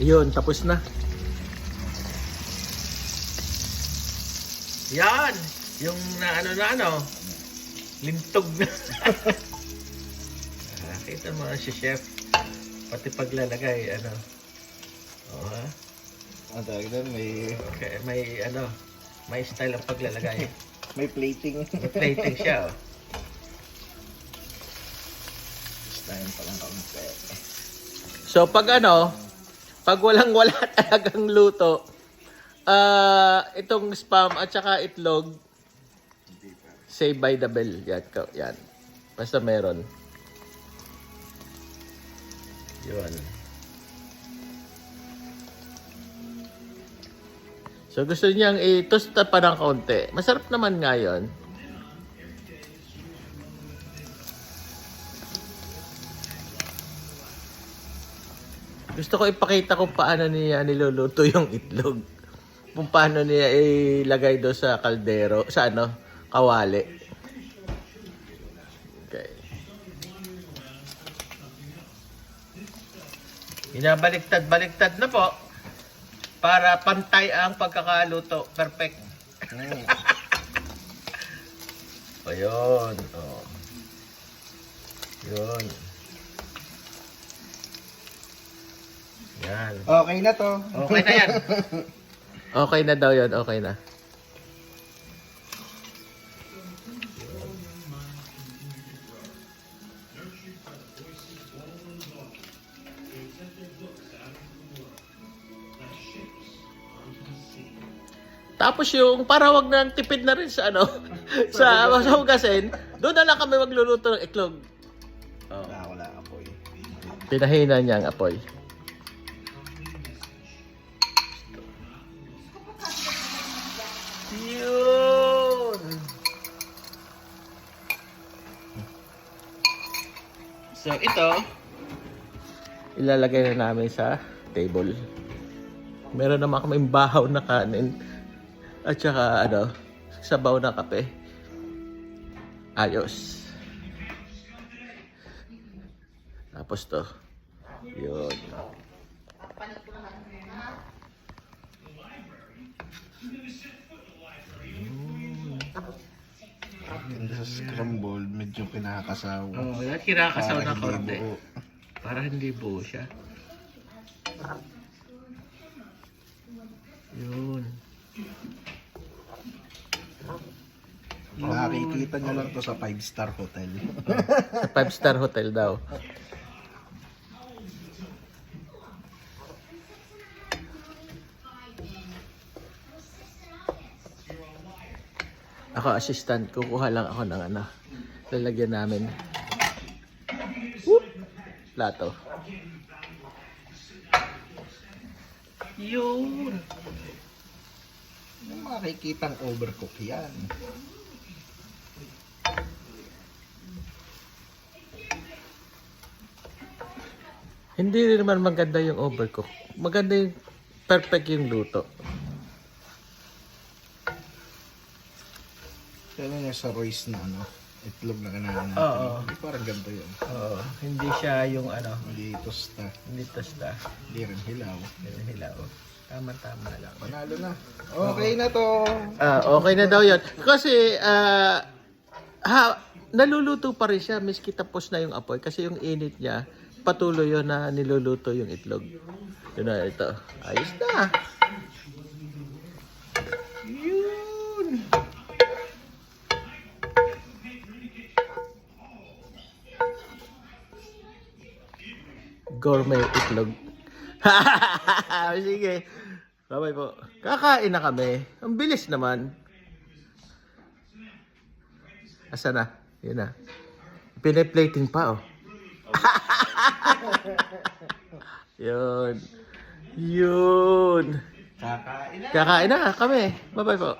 Yun, tapos na. Yan! Yung lintog na. Kita mo si chef. Pati paglalagay, Oh, ha? Ang tawag doon, Okay, may style ang paglalagay. may plating. May plating siya, oh. Style pa lang kaunti. So, pag walang-wala talagang luto, itong spam at saka itlog, save by the bell. Yan. Basta meron. Yun. So, gusto niyang i-tosta pa ng kaunti. Masarap naman nga yun. Gusto ko ipakita kung paano niya niluluto yung itlog. Kung paano niya ilagay doon sa kaldero, sa kawali. Okay. Binabaliktad-baliktad na po para pantay ang pagkakaluto. Perfect. O yun. Oh. Yun. Yan. Okay na to. Okay na yan. Okay na daw yun. Okay na. Tapos yung para wag nang tipid na rin sa sa hugasin, doon na lang kami magluluto ng itlog. Oh. Wala apoy. Pinahina niya ang apoy. Yun. So ito, ilalagay na namin sa table. Meron naman kaming bahaw na kanin at saka sabaw na kape. Ayos. Tapos to. Yun. Ganda sa scrambled, medyo kinakasaw. Oh, yan kinakasaw na Para konti. hindi buo. Para hindi buo siya. Yun. Makikita nyo lang to sa 5-star hotel. Sa 5-star hotel daw. Ako assistant, kukuha lang ako ng lalagyan namin. Whoop! Plato. Yun. Makikitang overcook yan. Hindi rin naman maganda yung overcook. Maganda yung perfect yung luto. Kaya nga sa Royce na itlog na kanain natin. Oo. Hindi parang ganito yun. Oo, hindi siya yung Hindi tosta. hindi tosta. Hindi rin hilaw. Hindi hilaw. Tama-tama lang. Panalo na. Okay na to. Okay na daw yun. Kasi, naluluto pa rin siya, miski tapos na yung apoy. Kasi yung init niya, patuloy yun na niluluto yung itlog. Yun na, ito. Ayos na. Yun. Gourmet itlog. Sige. Bye-bye po. Kakain na kami. Ang bilis naman. Asa na? Yun na. Piniplating pa, oh. Yun. Yun. Kakain na. Kakain na kami. Bye-bye po.